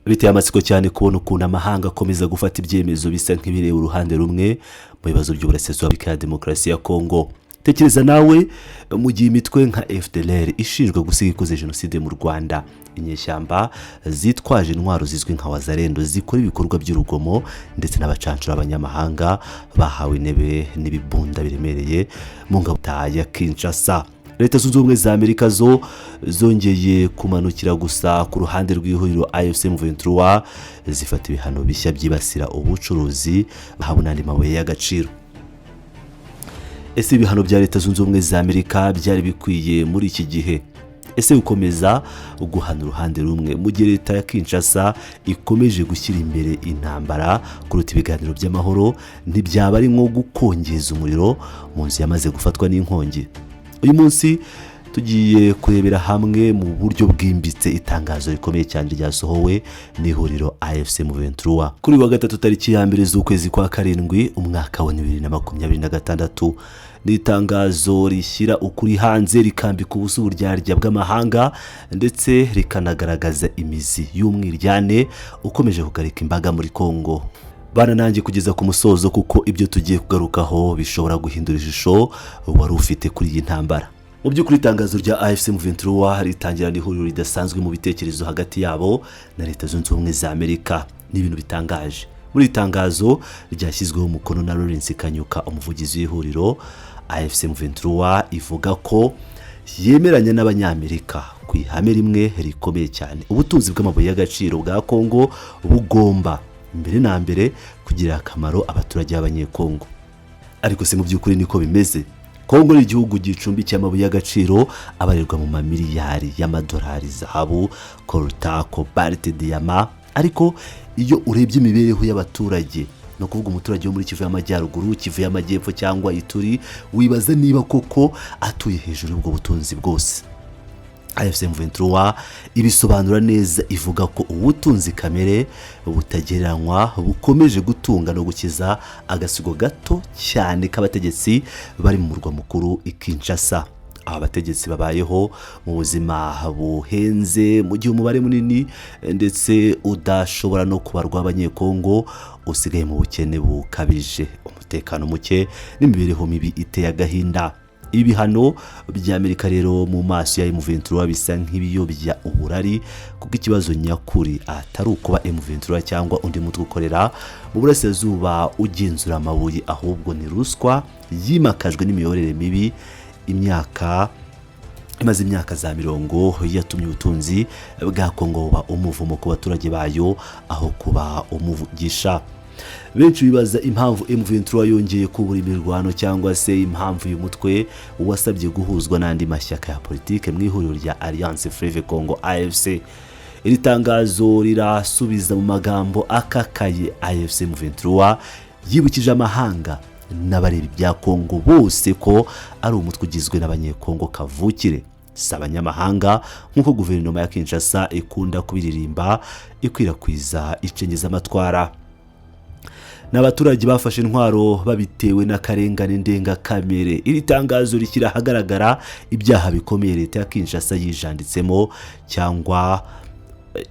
biteye amatsiko cyane kubona ukuntu amahanga akomeza gufata ibyemezo bisa nk'ibireba uruhande rumwe mu bibazo by'uburasirazuba bwa demokarasi ya Kongo. Tekereza nawe mu gihe imitwe nka FDLR ishinjwa gusiga ikoze jenoside mu Rwanda, inyeshyamba zitwaje intwaro zizwi nka Wazalendo zikora ibikorwa by'urugomo ndetse n'abacancura abanyamahanga bahawe intebe n'ibibunda biremereye mu ngabo ya Kinshasa. Leta zunze ubumwe za Amerika zongeye kumanukira gusa ku ruhande rw'ihuriro AFC M23 zifata ibihano bishya byibasira ubucuruzi bahawe n'andi mabuye y'agaciro. Ese ibihano bya Leta zunze ubumwe za Amerika byari bikwiye muri iki gihe? Ese gukomeza guhana uruhande rumwe mu gihe Leta ya Kinshasa ikomeje gushyira imbere intambara kuruta ibiganiro by'amahoro ntibyaba ari nko gukongeza umuriro mu nzu yamaze gufatwa n'inkongi? Uyu munsi tugiye kurebera hamwe mu buryo bwimbitse itangazo rikomeye cyane ryasohowe n'ihuriro AFC M23 kuri wa gatatu tariki ya mbere z'ukwezi kwa karindwi umwaka wa 2026. Ni itangazo rishyira ukuri hanze rikambika ubusa uburyarya bw'amahanga ndetse rikanagaragaza imizi y'umwiryane ukomeje kugarika imbaga muri Kongo. Bana nanjye kugeza ku musozo kuko ibyo tugiye kugarukaho bishobora guhindura ishusho wari ufite kuri iyi ntambara. Mu by'ukuri itangazo rya AFC M23 ritangira n'ihuriro ridasanzwe mu bitekerezo hagati yabo na Leta zunze ubumwe za Amerika. Ni ibintu bitangaje. Muri itangazo ryashyizweho umukono na Lawrence Kanyuka, umuvugizi w'ihuriro AFC M23, ivuga ko yemeranya n'abanyamerika ku ihame rimwe rikomeye cyane: ubutunzi bw'amabuye y'agaciro bwa Kongo bugomba mbere na mbere kugira akamaro abaturage b'abanyekongo. Ariko se mu by'ukuri niko bimeze? Kongo ni igihugu gicumbikiye amabuye y'agaciro abarirwa mu mamiliyari y'amadolari, zahabu, coltan, cobalt, diamant. Ariko iyo urebye imibereho y'abaturage, no kuvuga umuturage wo muri Kivu y'Amajyaruguru, Kivu y'Amajyepfo cyangwa Ituri, wibaza niba koko atuye hejuru y'ubwo butunzi bwose. AFC M23 ibisobanura neza, ivuga ko ubutunzi kamere butagereranywa bukomeje gutunga no gukiza agasigo gato cyane k'abategetsi bari mu murwa mukuru i Kinshasa. Aba bategetsi babayeho mu buzima buhenze mu gihe umubare munini ndetse udashobora no kubarwa abanyekongo usigaye mu bukene bukabije, umutekano muke n'imibereho mibi iteye agahinda. Ibihano bya Amerika rero mu maso ya M23 bisa nk'ibiyobya uburari, kuko ikibazo nyakuri atari ukuba M23 cyangwa undi mutwe ukorera mu burasirazuba ugenzura amabuye, ahubwo ni ruswa yimakajwe n'imiyoborere mibi imaze imyaka za mirongo yatumye ubutunzi bwa Kongo buba umuvumo ku baturage bayo aho kuba umuvugisha. Benshi bibaza impamvu M23 yongeye kubura imirwano, cyangwa se impamvu uyu mutwe wasabye guhuzwa n'andi mashyaka ya politike mu ihuriro rya Alliance Fleuve Congo AFC. Iri tangazo rirasubiza mu magambo akakaye AFC M23 yibukije amahanga n'abareba ibya Kongo bose ko ari umutwe ugizwe n'abanyekongo kavukire, si abanyamahanga nk'uko guverinoma ya Kinshasa ikunda kubiririmba ikwirakwiza icengeza amatwara. N'abaturage bafashe intwaro babitewe n'akarengane ndengakamere. Iri tangazo rishyira ahagaragara ibyaha bikomeye Leta ya Kinshasa yijanditsemo cyangwa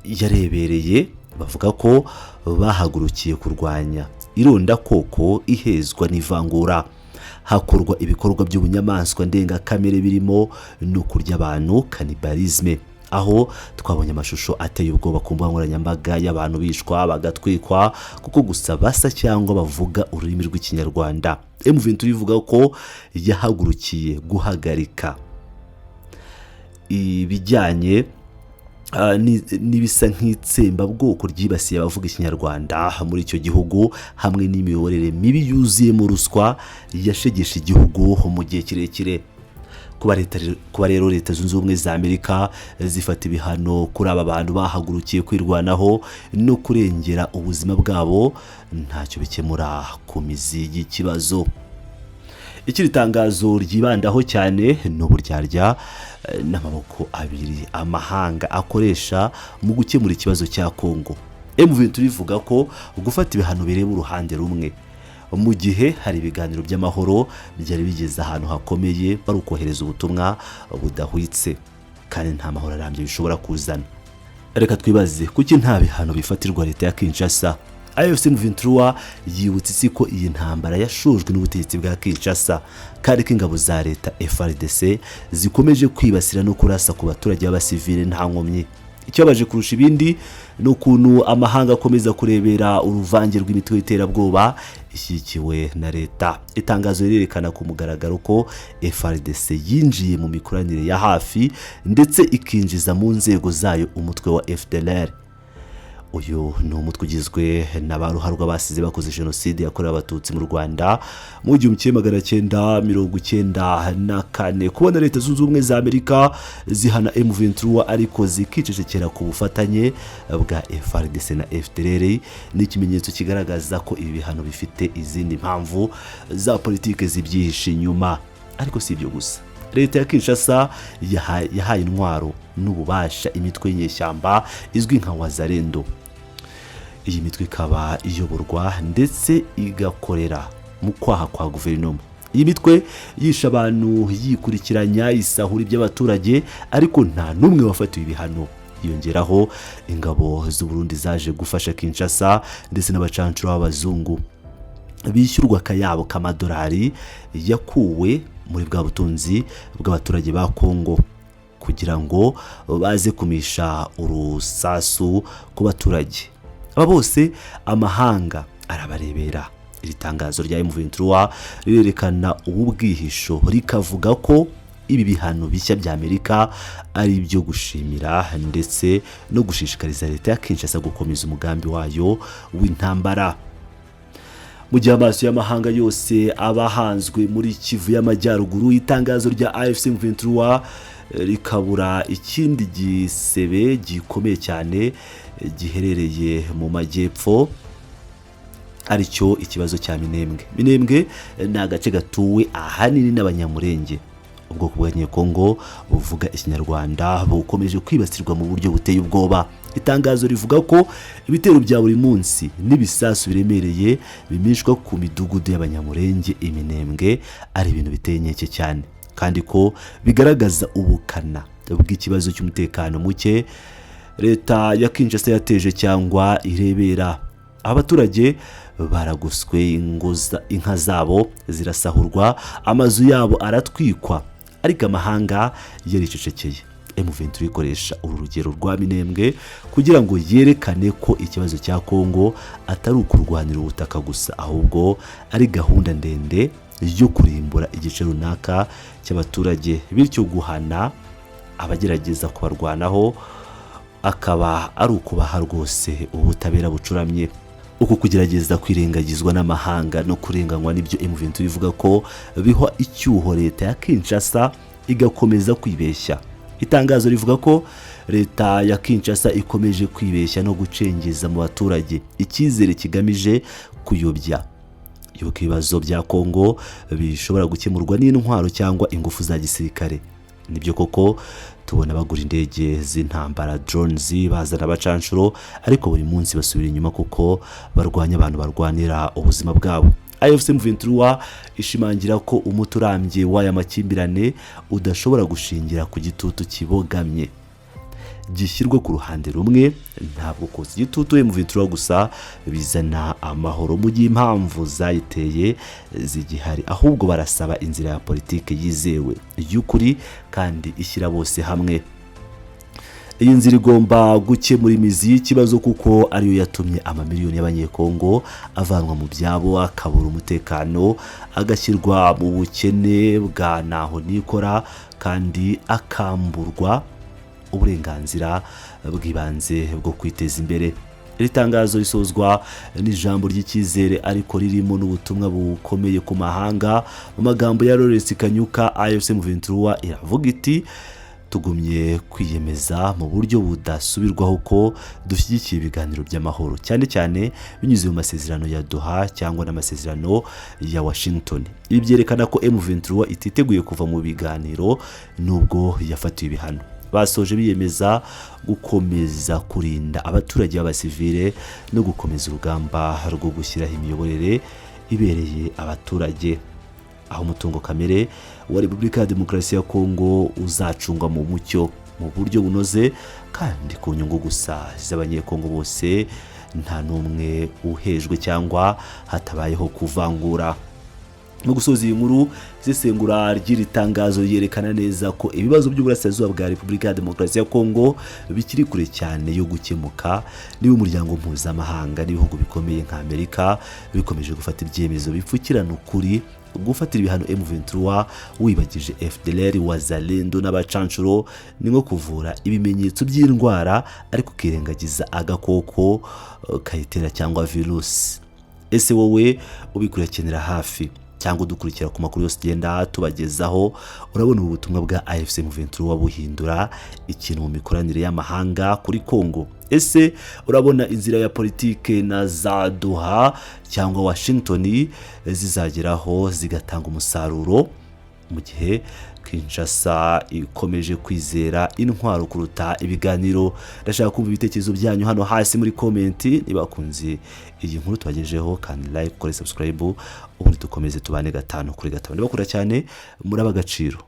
yarebereye. Bavuga ko bahagurukiye kurwanya ironda koko, ihezwa n'ivangura, hakorwa ibikorwa by'ubunyamaswa ndengakamere birimo no kurya abantu, cannibalisme, aho twabonye amashusho ateye ubwoba ku mbuga nkoranyambaga y'abantu bishwa bagatwikwa kuko gusa basa cyangwa bavuga ururimi rw'Ikinyarwanda. M23 ivuga ko yahagurukiye guhagarika ibijyanye n'ibisa nk'itsemba bwoko ryibasiye abavuga Ikinyarwanda muri icyo gihugu, hamwe n'imiyoborere mibi yuzuye mu ruswa yashegesha igihugu mu gihe kirekire. Kuba rero Leta zunze ubumwe za Amerika zifata ibihano kuri aba bantu bahagurukiye kwirwanaho no kurengera ubuzima bwabo, ntacyo bikemura ku mizi y'ikibazo. Ikiri tangazo ryibandaho cyane n'uburyarya n'amaboko abiri amahanga akoresha mu gukemura ikibazo cya Kongo. M23 ivuga ko gufata ibihano bireba uruhande rumwe mu gihe hari ibiganiro by'amahoro byari bigeze ahantu hakomeye, bari ukohereza ubutumwa budahwitse kandi nta mahoro arambye bishobora kuzana. reka twibaze kuki nta bihano bifatirwa leta ya Kinshasa. AFC M23 yibutse isi ko iyi ntambara yashojwe n'ubutegetsi bwa Kinshasa kandi ko ingabo za leta FARDC zikomeje kwibasira no kurasa ku baturage b'abasivile nta nkomyi. Icyo baje kurusha ibindi no kuntu amahanga akomeza kurebera uruvange rw'imitwe y'iterabwoba ishyigikiwe na leta. Itangazo rirerekana ku mugaragaro ko FARDC yinjiye mu mikoranire ya hafi ndetse ikinjiza mu nzego zayo umutwe wa FDLR. Uyu ni umutwe ugizwe n'abaruharwa basize bakoze jenoside yakorewe abatutsi mu Rwanda mu 1994. Kubona leta zunze ubumwe za Amerika zihana M23 ariko zikicecekera ku bufatanye bwa FARDC na FDLR ni ikimenyetso kigaragaza ko ibi bihano bifite izindi mpamvu za politike zibyihishe inyuma. Ariko si ibyo gusa, leta ya Kinshasa yahaye intwaro n'ububasha imitwe y'inyeshyamba izwi nka Wazalendo. Iyi mitwe ikaba iyoborwa ndetse igakorera mu kwaha kwa guverinoma. Iyi mitwe yisha abantu, yikurikiranya, isahura iby'abaturage ariko nta numwe wafatiwe ibihano. Yongeraho ingabo z'u Burundi zaje gufasha Kinshasa ndetse n'abacancuro b'abazungu bishyurwa akayabo k'amadolari yakuwe muri bwa butunzi bw'abaturage ba Kongo kugira ngo baze kumisha urusasu ku baturage. Aba bose amahanga arabarebera. Iri tangazo rya M23 rirerekana ubwihisho rikavuga ko ibi bihano bishya bya Amerika ari ibyo gushimira ndetse no gushishikariza leta ya Kinshasa gukomeza umugambi wayo w'intambara. Mu gihe amaso y'amahanga yose abahanzwe muri Kivu y'Amajyaruguru, itangazo rya AFC M23 rikabura ikindi gisebe gikomeye cyane giherereye mu majyepfo, aricyo ikibazo cya Minembwe. Minembwe ni agace gatuwe ahanini n'abanyamurenge. Ubwoko bw'Abanyekongo buvuga Ikinyarwanda bukomeje kwibasirwa mu buryo buteye ubwoba. Itangazo rivuga ko ibitero bya buri munsi n'ibisasu biremereye bimishwa ku midugudu y'abanyamurenge Minembwe ari ibintu biteye inkeke cyane, kandi ko bigaragaza ubukana bw'ikibazo cy'umutekano muke leta ya Kinshasa yateje cyangwa irebera. Abaturage baraguswe, inka zabo zirasahurwa, amazu yabo aratwikwa, ariko amahanga yaricecekeye. M23 ikoresha uru rugero rwa Minembwe kugira ngo yerekane ko ikibazo cya Kongo atari ukurwanira ubutaka gusa, ahubwo ari gahunda ndende yo kurimbura igice runaka cy'abaturage, bityo guhana abagerageza kubarwanaho akaba ari ukubaha rwose ubutabera bucuramye. Uku kugerageza kwirengagizwa n'amahanga no kurenganywa n'ibyo M23 ivuga ko biho icyuho leta ya Kinshasa igakomeza kwibeshya. Itangazo rivuga ko leta ya Kinshasa ikomeje kwibeshya no gucengeza mu baturage icyizere kigamije kuyobya yuko ibibazo bya Kongo bishobora gukemurwa n'intwaro cyangwa ingufu za gisirikare. Nibyo koko tubona bagura indege z'intambara drones bazana abacanshuro, ariko buri munsi basubira inyuma kuko barwanya abantu barwanira ubuzima bwabo. AFC M23 ishimangira ko umuturambye w'aya makimbirane udashobora gushingira ku gitutu kibogamye gishyirwe ku ruhande rumwe. Ntabwo koza igitutu M23 gusa bizana amahoro mu gihe impamvu zayiteye zigihari, ahubwo barasaba inzira ya politike yizewe y'ukuri kandi ishyira bose hamwe. Iyi nzira igomba gukemura imizi y'ikibazo kuko ariyo yatumye amamiliyoni y'Abanyekongo avanwa mu byabo, akabura umutekano, agashyirwa mu bukene bwa naho nikora kandi akamburwa uburenganzira bw'ibanze bwo kwiteza imbere. Iri tangazo risozwa n'ijambo ry'icyizere ariko ririmo n'ubutumwa bukomeye ku mahanga. Mu magambo ya Lawrence Kanyuka, AFC M23 iravuga iti tugumye kwiyemeza mu buryo budasubirwaho ko dushyigikiye ibiganiro by'amahoro, cyane cyane binyuze mu masezerano ya Doha cyangwa n'amasezerano ya Washington. Ibi byerekana ko M23 ititeguye kuva mu biganiro nubwo yafatiwe ibihano. Basoje biyemeza gukomeza kurinda abaturage b'abasivile no gukomeza urugamba rwo gushyiraho imiyoborere ibereye abaturage, aho umutungo kamere wa Repubulika ya Demokarasi ya Kongo uzacungwa mu mucyo mu buryo bunoze kandi ku nyungu gusa z'abanyekongo bose, nta n'umwe uhejwe cyangwa hatabayeho kuvangura. Mu gusoza iyi nkuru, isesengura ry'iri tangazo ryerekana neza ko ibibazo by'uburasirazuba bwa Repubulika ya Demokarasi ya Kongo bikiri kure cyane yo gukemuka, niba umuryango mpuzamahanga n'ibihugu bikomeye nka Amerika bikomeje gufata ibyemezo bipfukirana ukuri, gufatira ibihano M23 wibagije FDLR, Wazalendo n'abacanshuro, ni nko kuvura ibimenyetso by'indwara ariko ukirengagiza agakoko kayitera cyangwa virusi. Ese wowe ubikurikiranira hafi cyangwa udukurikira ku makuru yose genda tubagezaho, urabona ubu butumwa bwa AFC M23 buhindura ikintu mu mikoranire y'amahanga kuri Kongo? Ese urabona inzira ya politike na za Doha cyangwa Washington zizageraho zigatanga umusaruro, mu gihe Kinshasa ikomeje kwizera intwaro kuruta ibiganiro? Ndashaka kumva ibitekerezo byanyu hano hasi muri comment. Niba kunzi iyi nkuru tubagejeho kandi like, kore subscribe, ubundi dukomeze tubane gatanu kuri gatanu. Ndabakunda cyane, muri abagaciro.